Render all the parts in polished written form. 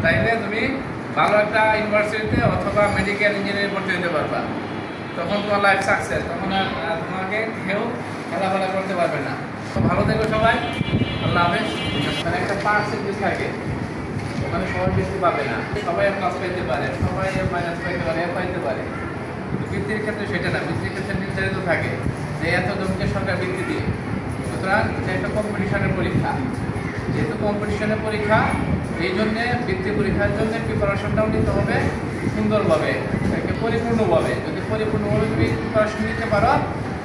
তাইলে তুমি ভালো একটা ইউনিভার্সিটিতে অথবা মেডিকেল ইঞ্জিনিয়ারিং পড়তে যেতে পারবা। তখন তোমার লাইফ সাকসেস, তখন আর তোমাকে কেউ খেলাফেলা করতে পারবে না। তো ভালো থেকো সবাই, আল্লাহ হাফেজ। মানে একটা পার্সেন্টেজ থাকে, ওখানে সবাই বৃত্তি পাবে না, সবাই প্লাস পাইতে পারে, সবাই মাইনাস পাইতে পারে, পাইতে পারে। বৃত্তির ক্ষেত্রে সেটা না, বৃত্তির ক্ষেত্রে নির্ধারিত থাকে যে এত জমিকে সরকার বৃত্তি দিয়ে। সুতরাং এটা একটা কম্পিটিশনের পরীক্ষা, যেহেতু কম্পিটিশনের পরীক্ষা এই জন্যে বৃত্তি পরীক্ষার জন্য প্রিপারেশনটাও নিতে হবে সুন্দরভাবে, পরিপূর্ণভাবে। যদি পরিপূর্ণভাবে তুমি প্রিপারেশন নিতে পারো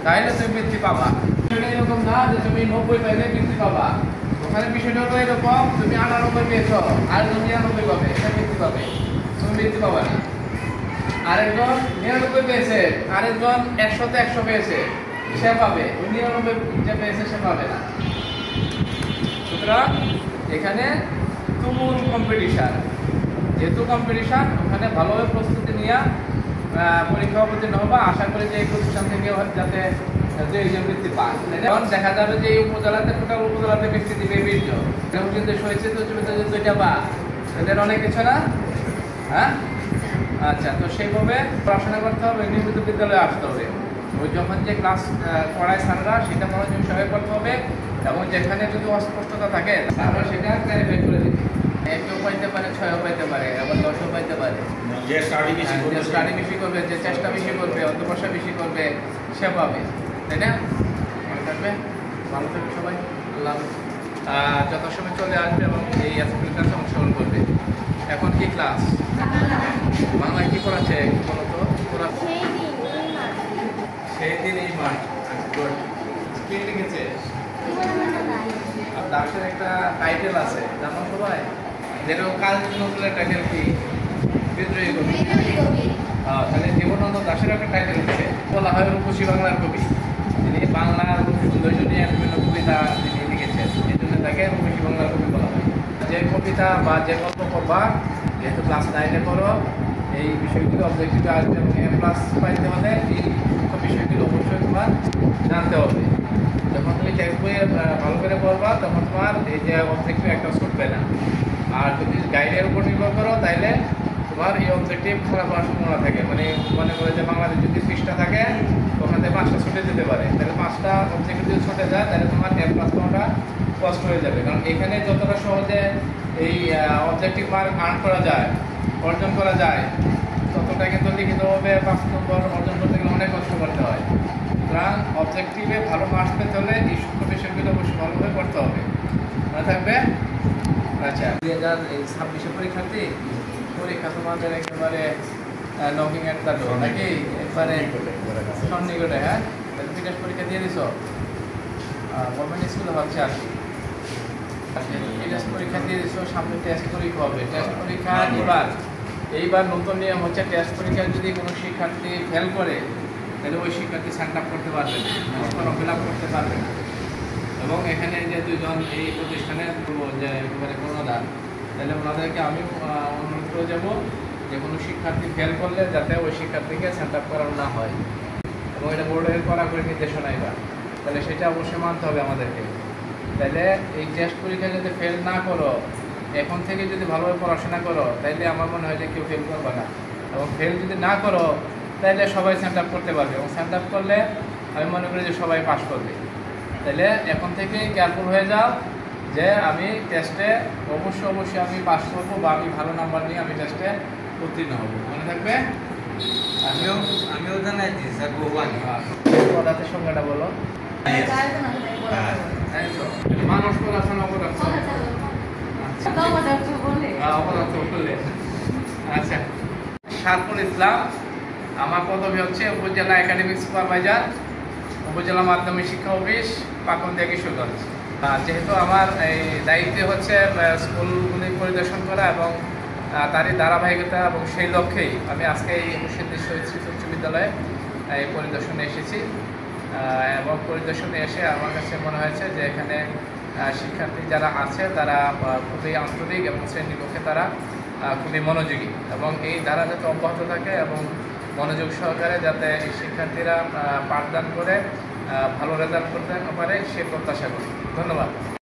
তাহলে তুমি বৃত্তি পাবা। সেটা এরকম না যে তুমি 90 পাইলে বৃত্তি পাবা, ওখানে বিষয়টা হলো এরকম তুমি 98 পেয়েছ আর তুমি 99 পাবে, এটা বৃত্তি পাবে, তুমি বৃত্তি পাবা না। আরেকজন 99 পেয়েছে, আরেকজন 100-তে 100 পেয়েছে, সে পাবে। 99 যে পেয়েছে সে পাবে না। সুতরাং এখানে তুমুল কম্পিটিশন, যেহেতু কম্পিটিশন ওখানে ভালোভাবে প্রস্তুতি নিয়ে পরীক্ষা অবতীর্ণ হবা। আশা করি যে এই প্রতিষ্ঠান থেকে যাতে বৃত্তি পায়। এখন দেখা যাবে যে এই উপজেলাতে টোটাল উপজেলাতে বৃত্তি দিবে 20 জন, এরকম কিন্তু হয়েছে তো তুমি দুইটা বা এদের অনেক কিছু না। হ্যাঁ, আচ্ছা, তো সেইভাবে পড়াশোনা করতে হবে, নিয়মিত বিদ্যালয়ে আসতে হবে। ওই যখন যে ক্লাস পড়ায় স্যাররা সেটা মনোযোগ সহায় করতে হবে, এবং যেখানে যদি অস্পষ্টতা থাকে তাহলে সেটা ক্লারিফাই করে দিতে। কেউ পাইতে পারে, 6ও পাইতে পারে, আবার 10ও পাইতে পারে। যে স্টাডি বেশি করবে, যে চেষ্টা বেশি করবে, অধ্যবসায় বেশি করবে, সে পাবে, তাই না? মনে থাকবে, ভালো থাকবে সবাই, আল্লাহ হাফেজ। যথাসময় চলে আসবে এবং এই অ্যাসেম্বলি ক্লাসে অংশগ্রহণ করবে। এখন কি ক্লাস? বাংলায় কি পড়াচ্ছে বলো তো? সেই দিন এই মাস কি লিখেছে? আর দাসের একটা টাইটেল আছে, জানো সবাই? যেরকম কাজী নজরুলের টাইটেল কি? বিদ্রোহী কবি। তাহলে জীবনানন্দ দাশের একটা টাইটেল আছে, বলা হয় রূপসী বাংলার কবি। তিনি বাংলার সৌন্দর্য নিয়ে বিভিন্ন কবিতা তিনি লিখেছেন, এই জন্য তাকে রূপসী বাংলার কবি বলা হয়। যে কবিতা বা যে গল্প করবা, যেহেতু ক্লাস 9-এ করো, এই বিষয়গুলো অবজেক্টিভে আসবে এবং A+ পাইতে হলে এই বিষয়গুলো অবশ্যই তোমার জানতে হবে। যখন তুমি টেক্সট বইয়ে ভালো করে পড়বা তখন তোমার এই যে অবজেক্টিভ একটা ছুটবে না। আর যদি গাইডের উপর নির্ভর করো তাহলে তোমার এই অবজেক্টিভ খারাপ হওয়ার সম্ভাবনা থাকে। মানে মনে করে যে বাংলাদেশ যদি 30টা থাকে ওখান থেকে 5টা ছুটে যেতে পারে, তাহলে 5টা অবজেক্টিভ যদি ছুটে যায় তাহলে তোমার A+ পাওয়াটা কষ্ট হয়ে যাবে। কারণ এখানে যতটা সহজে এই অবজেক্টিভ মার্ক আর্ন করা যায়, অর্জন করা যায়, ততটা কিন্তু লিখিতভাবে 5 নম্বর অর্জন করতে গেলে অনেক কষ্ট করতে হয়। সুতরাং অবজেক্টিভে ভালো মার্কস পেতে হলে এই সূক্ষ্ম বিষয়গুলো অবশ্যই ভালোভাবে করতে হবে, মনে থাকবে। আচ্ছা, 2026 পরীক্ষার্থী, পরীক্ষা তোমাদের একেবারে নকিং এট দ্য ডোর নাকি? একবারে সন্নিকটে। হ্যাঁ, বিকাশ পরীক্ষা দিয়ে দিছ, গভর্নমেন্ট স্কুলে হচ্ছে আর কি। টেস্ট পরীক্ষা দিয়ে দিছ, সামনে টেস্ট পরীক্ষা হবে। টেস্ট পরীক্ষা এইবার নতুন নিয়ম হচ্ছে, টেস্ট পরীক্ষায় যদি কোনো শিক্ষার্থী ফেল করে তাহলে ওই শিক্ষার্থী সাইন আপ করতে পারবে না, ফিল আপ করতে পারবে না। এবং এখানে যে 2 জন এই প্রতিষ্ঠানের যে একেবারে কর্ণধার, তাহলে ওনাদেরকে আমি অনুরোধ করে যাবো যে কোনো শিক্ষার্থী ফেল করলে যাতে ওই শিক্ষার্থীকে সাইন আপ করানো না হয়, এবং এটা বোর্ডের কড়াকড়ি নির্দেশনা এবার, তাহলে সেটা অবশ্যই মানতে হবে আমাদেরকে। তাহলে এই টেস্ট পরীক্ষায় যদি ফেল না করো, এখন থেকে যদি ভালোভাবে পড়াশোনা করো, তাইলে আমার মনে হয় যে কেউ ফেল করবে না। এবং ফেল যদি না করো তাহলে সবাই সাইন আপ করতে পারবে, এবং সাইন আপ করলে আমি মনে করি যে সবাই পাস করবে। তাহলে এখন থেকেই কেয়ারফুল হয়ে যাও যে আমি টেস্টে অবশ্যই আমি পাস করবো, বা আমি ভালো নাম্বার নিয়ে আমি টেস্টে উত্তীর্ণ হব, মনে থাকবে। আমিও জানাইছি স্যার ভগবানী পদার্থের সংখ্যাটা বলো। মানুষ পদার্থ না অপদার্থ? আচ্ছা, শারফুল ইসলাম, আমার পদবি হচ্ছে উপজেলা একাডেমিক সুপারভাইজার, উপজেলা মাধ্যমিক শিক্ষা অফিস, পাকুন্দিয়া, কিশোরগঞ্জ। যেহেতু আমার এই দায়িত্ব হচ্ছে স্কুলগুলি পরিদর্শন করা এবং তারই ধারাবাহিকতা, এবং সেই লক্ষ্যেই আমি আজকে এই মুর্শিদী শহীদ স্মৃতি উচ্চ বিদ্যালয়ে এই পরিদর্শনে এসেছি। এবং পরিদর্শনে এসে আমার কাছে মনে হয়েছে যে এখানে শিক্ষার্থী যারা আছে তারা খুবই আন্তরিক এবং শ্রেণীকক্ষে তারা খুবই মনোযোগী, এবং এই ধারা যাতে অব্যাহত থাকে এবং মনোযোগ সহকারে যাতে এই শিক্ষার্থীরা পাঠদান করে ভালো রেজাল্ট করতে পারে সে প্রত্যাশা করি। ধন্যবাদ।